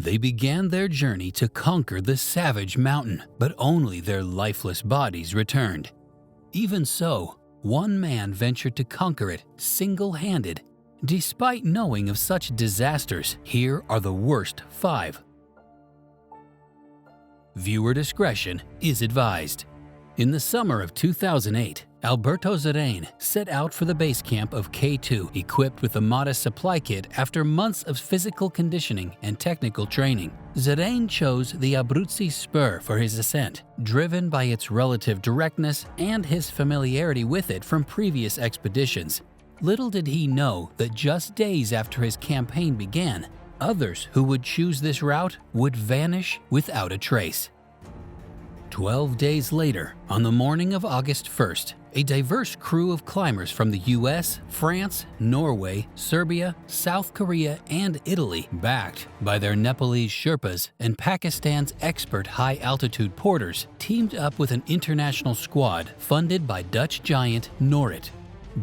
They began their journey to conquer the savage mountain, but only their lifeless bodies returned. Even so, one man ventured to conquer it single-handed. Despite knowing of such disasters, here are the worst 5. Viewer discretion is advised. In the summer of 2008, Alberto Zerain set out for the base camp of K2 equipped with a modest supply kit after months of physical conditioning and technical training. Zerain chose the Abruzzi spur for his ascent, driven by its relative directness and his familiarity with it from previous expeditions. Little did he know that just days after his campaign began, others who would choose this route would vanish without a trace. 12 days later, on the morning of August 1st, a diverse crew of climbers from the US, France, Norway, Serbia, South Korea, and Italy, backed by their Nepalese Sherpas and Pakistan's expert high-altitude porters, teamed up with an international squad funded by Dutch giant Norrit.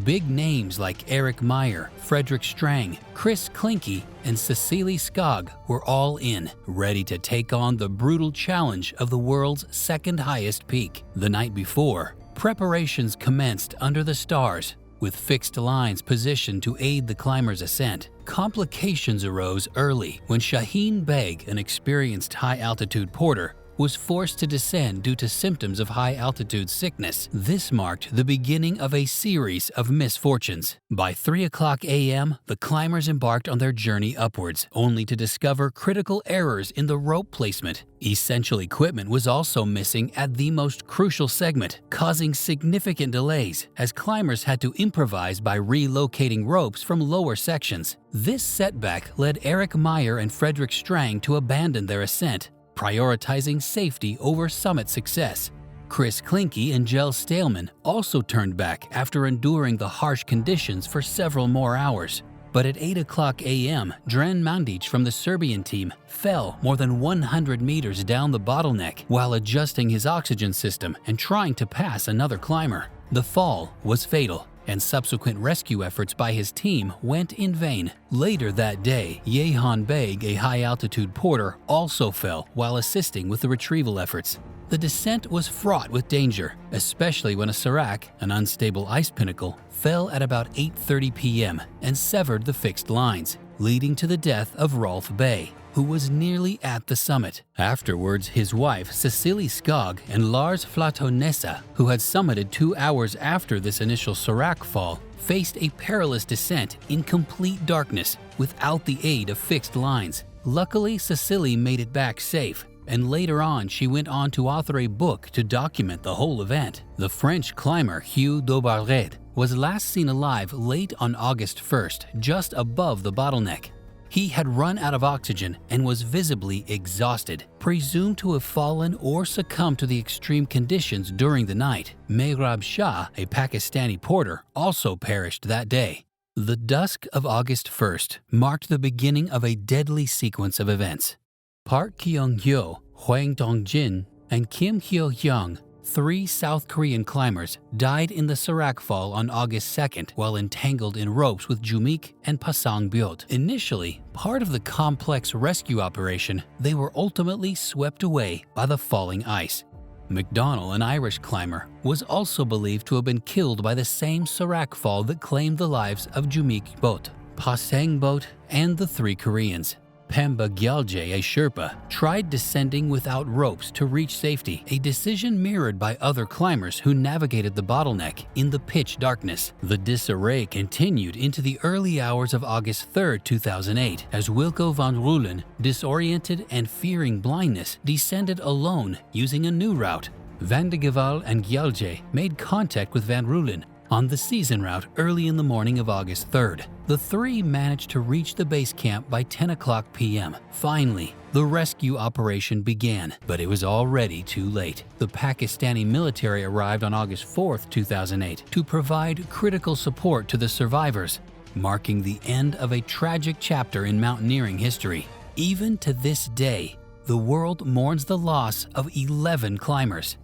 Big names like Erik Meijer, Frederik Strang, Chris Klinke, and Cecilie Skog were all in, ready to take on the brutal challenge of the world's second highest peak. The night before, preparations commenced under the stars, with fixed lines positioned to aid the climber's ascent. Complications arose early when Shaheen Beg, an experienced high-altitude porter, was forced to descend due to symptoms of high-altitude sickness. This marked the beginning of a series of misfortunes. By 3:00 a.m., the climbers embarked on their journey upwards, only to discover critical errors in the rope placement. Essential equipment was also missing at the most crucial segment, causing significant delays as climbers had to improvise by relocating ropes from lower sections. This setback led Erik Meijer and Frederik Strang to abandon their ascent, prioritizing safety over summit success. Chris Klinke and Jel Steelman also turned back after enduring the harsh conditions for several more hours. But at 8:00 a.m., Dren Mandic from the Serbian team fell more than 100 meters down the bottleneck while adjusting his oxygen system and trying to pass another climber. The fall was fatal, and subsequent rescue efforts by his team went in vain. Later that day, Yehan Beg, a high-altitude porter, also fell while assisting with the retrieval efforts. The descent was fraught with danger, especially when a serac, an unstable ice pinnacle, fell at about 8:30 p.m. and severed the fixed lines, leading to the death of Rolf Bay, who was nearly at the summit. Afterwards, his wife, Cecilie Skog, and Lars Flatonessa, who had summited 2 hours after this initial serac fall, faced a perilous descent in complete darkness without the aid of fixed lines. Luckily, Cecilie made it back safe, and later on she went on to author a book to document the whole event. The French climber Hugh Dobarret was last seen alive late on August 1st, just above the bottleneck. He had run out of oxygen and was visibly exhausted, presumed to have fallen or succumbed to the extreme conditions during the night. Mehrab Shah, a Pakistani porter, also perished that day. The dusk of August 1st marked the beginning of a deadly sequence of events. Park Kyung-hyo, Hwang Dong-jin, and Kim Hyo-hyung, 3 South Korean climbers, died in the serac fall on August 2nd while entangled in ropes with Jumik and Pasang Byot. Initially, part of the complex rescue operation, they were ultimately swept away by the falling ice. McDonnell, an Irish climber, was also believed to have been killed by the same serac fall that claimed the lives of Jumik Bot, Pasang Bot, and the 3 Koreans. Pemba Gyalje, a Sherpa, tried descending without ropes to reach safety, a decision mirrored by other climbers who navigated the bottleneck in the pitch darkness. The disarray continued into the early hours of August 3, 2008, as Wilco van Rulen, disoriented and fearing blindness, descended alone using a new route. Van de Geval and Gyalje made contact with Van Rulen on the season route early in the morning of August 3rd. The 3 managed to reach the base camp by 10:00 p.m. Finally, the rescue operation began, but it was already too late. The Pakistani military arrived on August 4th, 2008 to provide critical support to the survivors, marking the end of a tragic chapter in mountaineering history. Even to this day, the world mourns the loss of 11 climbers.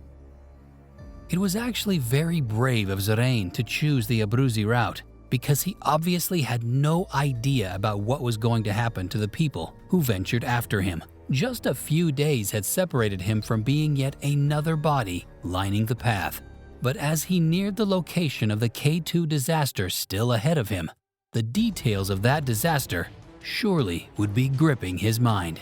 It was actually very brave of Zerain to choose the Abruzzi route. because he obviously had no idea about what was going to happen to the people who ventured after him. Just a few days had separated him from being yet another body lining the path. But as he neared the location of the K2 disaster still ahead of him, the details of that disaster surely would be gripping his mind.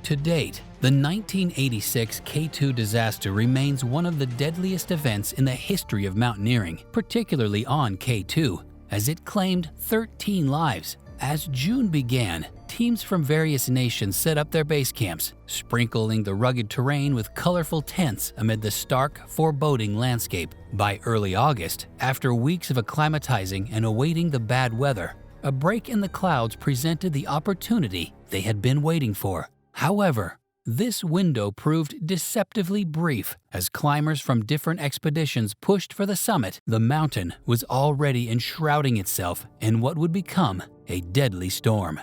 To date, the 1986 K2 disaster remains one of the deadliest events in the history of mountaineering, particularly on K2, as it claimed 13 lives. As June began, teams from various nations set up their base camps, sprinkling the rugged terrain with colorful tents amid the stark, foreboding landscape. By early August, after weeks of acclimatizing and awaiting the bad weather, a break in the clouds presented the opportunity they had been waiting for. However, this window proved deceptively brief. As climbers from different expeditions pushed for the summit, the mountain was already enshrouding itself in what would become a deadly storm.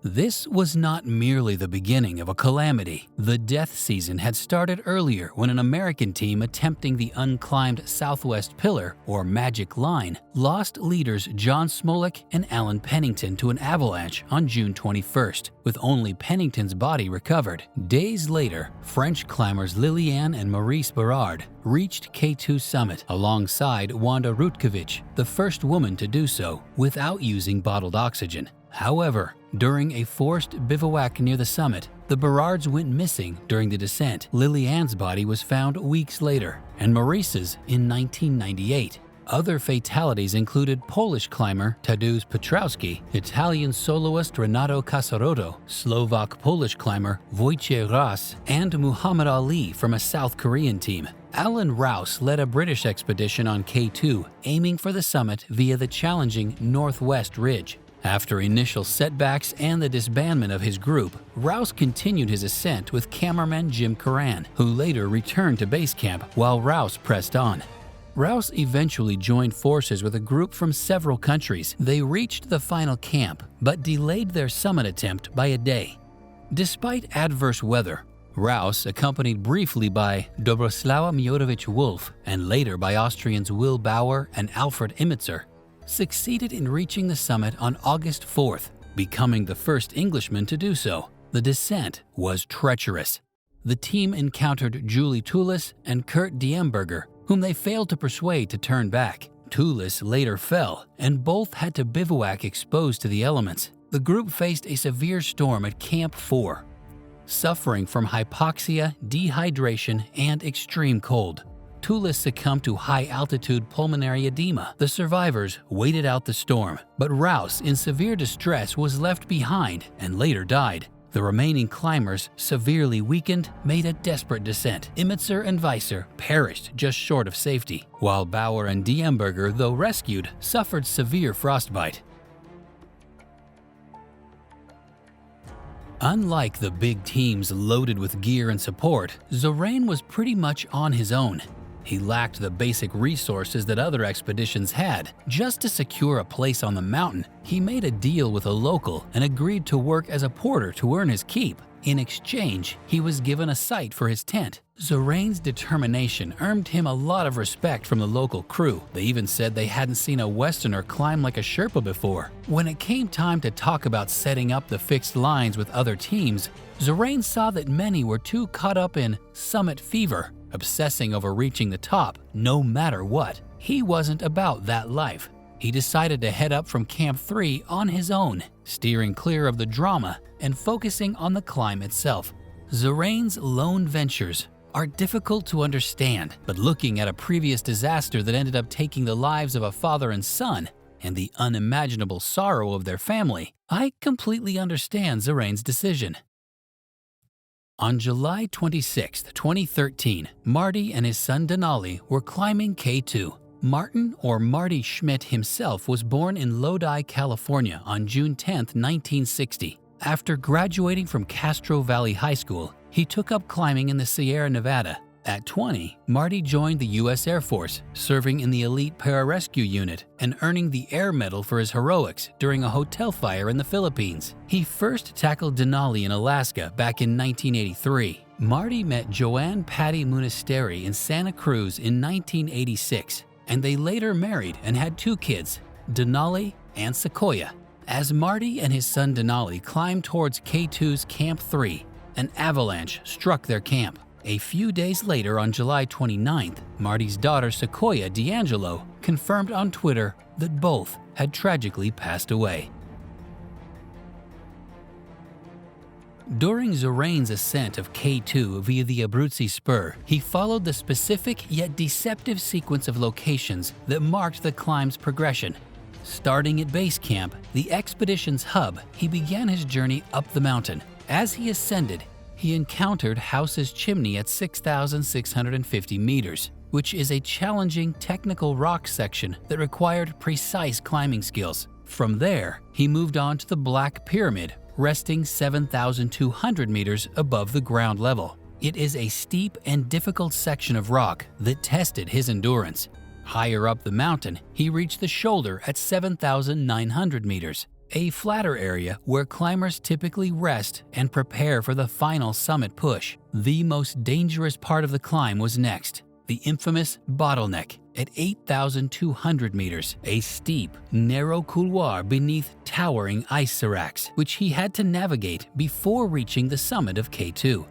This was not merely the beginning of a calamity. The death season had started earlier when an American team attempting the unclimbed Southwest Pillar, or Magic Line, lost leaders John Smolik and Alan Pennington to an avalanche on June 21st, with only Pennington's body recovered. Days later, French climbers Liliane and Maurice Berard reached K2 summit alongside Wanda Rutkiewicz, the first woman to do so without using bottled oxygen. However, during a forced bivouac near the summit, the Berards went missing during the descent. Liliane's body was found weeks later, and Maurice's in 1998. Other fatalities included Polish climber Tadeusz Piotrowski, Italian soloist Renato Casarotto, Slovak-Polish climber Wojciech Ras, and Muhammad Ali from a South Korean team. Alan Rouse led a British expedition on K2, aiming for the summit via the challenging Northwest Ridge. After initial setbacks and the disbandment of his group, Rouse continued his ascent with cameraman Jim Curran, who later returned to base camp while Rouse pressed on. Rouse eventually joined forces with a group from several countries. They reached the final camp, but delayed their summit attempt by a day. Despite adverse weather, Rouse, accompanied briefly by Dobroslawa Miodowicz-Wolf and later by Austrians Will Bauer and Alfred Imitzer, succeeded in reaching the summit on August 4th, becoming the first Englishman to do so. The descent was treacherous. The team encountered Julie Toulis and Kurt Diemberger, whom they failed to persuade to turn back. Toulis later fell, and both had to bivouac exposed to the elements. The group faced a severe storm at Camp 4, suffering from hypoxia, dehydration, and extreme cold. Toulis succumbed to high-altitude pulmonary edema. The survivors waited out the storm, but Rouse, in severe distress, was left behind and later died. The remaining climbers, severely weakened, made a desperate descent. Imitzer and Weiser perished just short of safety, while Bauer and Diemberger, though rescued, suffered severe frostbite. Unlike the big teams loaded with gear and support, Zerain was pretty much on his own. He lacked the basic resources that other expeditions had. Just to secure a place on the mountain, he made a deal with a local and agreed to work as a porter to earn his keep. In exchange, he was given a site for his tent. Zerain's determination earned him a lot of respect from the local crew. They even said they hadn't seen a Westerner climb like a Sherpa before. When it came time to talk about setting up the fixed lines with other teams, Zerain saw that many were too caught up in summit fever, obsessing over reaching the top no matter what. He wasn't about that life. He decided to head up from Camp 3 on his own, steering clear of the drama and focusing on the climb itself. Zerain's lone ventures are difficult to understand, but looking at a previous disaster that ended up taking the lives of a father and son and the unimaginable sorrow of their family, I completely understand Zerain's decision. On July 26, 2013, Marty and his son Denali were climbing K2. Martin, or Marty Schmidt himself, was born in Lodi, California on June 10, 1960. After graduating from Castro Valley High School, he took up climbing in the Sierra Nevada. At 20, Marty joined the U.S. Air Force, serving in the elite pararescue unit and earning the Air Medal for his heroics during a hotel fire in the Philippines. He first tackled Denali in Alaska back in 1983. Marty met Joanne Patty Munisteri in Santa Cruz in 1986. and they later married and had 2 kids, Denali and Sequoia. As Marty and his son Denali climbed towards K2's Camp 3, an avalanche struck their camp. A few days later, on July 29th, Marty's daughter Sequoia D'Angelo confirmed on Twitter that both had tragically passed away. During Zerain's ascent of K2 via the Abruzzi Spur, he followed the specific yet deceptive sequence of locations that marked the climb's progression. Starting at base camp, the expedition's hub, he began his journey up the mountain. As he ascended, he encountered House's Chimney at 6,650 meters, which is a challenging technical rock section that required precise climbing skills. From there, he moved on to the Black Pyramid, resting 7,200 meters above the ground level. It is a steep and difficult section of rock that tested his endurance. Higher up the mountain, he reached the shoulder at 7,900 meters, a flatter area where climbers typically rest and prepare for the final summit push. The most dangerous part of the climb was next, the infamous bottleneck at 8,200 meters, a steep, narrow couloir beneath towering ice seracs, which he had to navigate before reaching the summit of K2.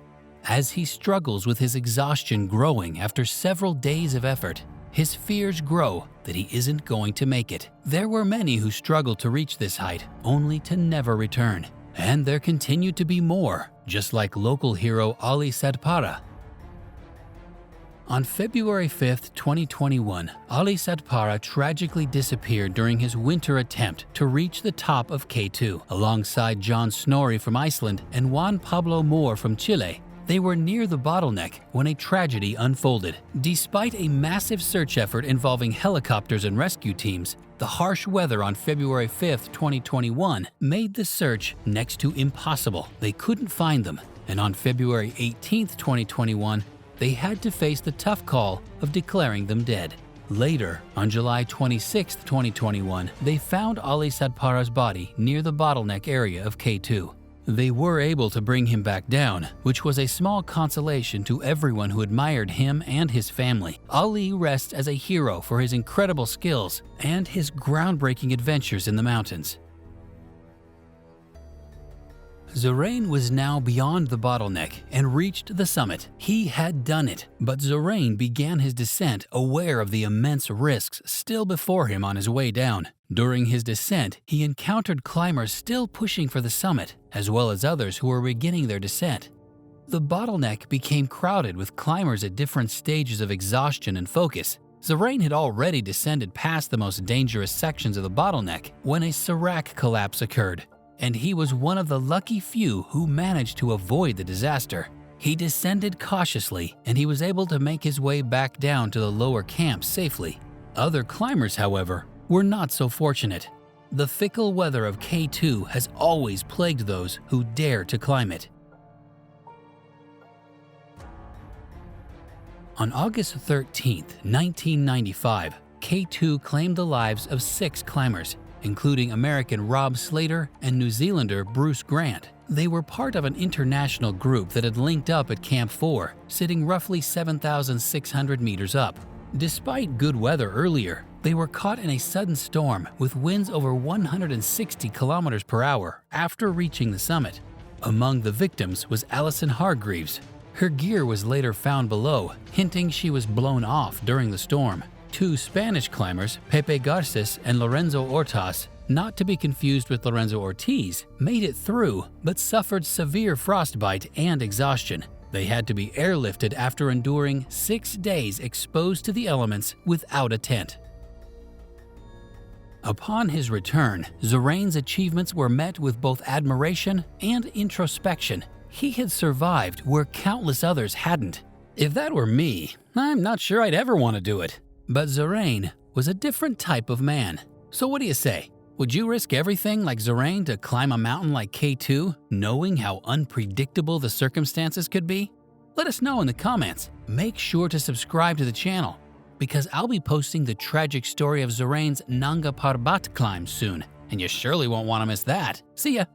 As he struggles with his exhaustion growing after several days of effort, his fears grow that he isn't going to make it. There were many who struggled to reach this height, only to never return. And there continued to be more, just like local hero Ali Sadpara. On February 5, 2021, Ali Sadpara tragically disappeared during his winter attempt to reach the top of K2. Alongside John Snorri from Iceland and Juan Pablo Moore from Chile, they were near the bottleneck when a tragedy unfolded. Despite a massive search effort involving helicopters and rescue teams, the harsh weather on February 5, 2021 made the search next to impossible. They couldn't find them, and on February 18, 2021, they had to face the tough call of declaring them dead. Later, on July 26, 2021, they found Ali Sadpara's body near the bottleneck area of K2. They were able to bring him back down, which was a small consolation to everyone who admired him and his family. Ali rests as a hero for his incredible skills and his groundbreaking adventures in the mountains. Zerain was now beyond the bottleneck and reached the summit. He had done it, but Zerain began his descent aware of the immense risks still before him on his way down. During his descent, he encountered climbers still pushing for the summit, as well as others who were beginning their descent. The bottleneck became crowded with climbers at different stages of exhaustion and focus. Zerain had already descended past the most dangerous sections of the bottleneck when a serac collapse occurred, and he was one of the lucky few who managed to avoid the disaster. He descended cautiously, and he was able to make his way back down to the lower camp safely. Other climbers, however, were not so fortunate. The fickle weather of K2 has always plagued those who dare to climb it. On August 13, 1995, K2 claimed the lives of 6 climbers, including American Rob Slater and New Zealander Bruce Grant. They were part of an international group that had linked up at Camp 4, sitting roughly 7,600 meters up. Despite good weather earlier, they were caught in a sudden storm with winds over 160 kilometers per hour after reaching the summit. Among the victims was Allison Hargreaves. Her gear was later found below, hinting she was blown off during the storm. 2 Spanish climbers, Pepe Garces and Lorenzo Ortas, not to be confused with Lorenzo Ortiz, made it through but suffered severe frostbite and exhaustion. They had to be airlifted after enduring 6 days exposed to the elements without a tent. Upon his return, Zerain's achievements were met with both admiration and introspection. He had survived where countless others hadn't. If that were me, I'm not sure I'd ever want to do it. But Zerain was a different type of man. So what do you say? Would you risk everything like Zerain to climb a mountain like K2, knowing how unpredictable the circumstances could be? Let us know in the comments. Make sure to subscribe to the channel, because I'll be posting the tragic story of Zerain's Nanga Parbat climb soon, and you surely won't want to miss that. See ya!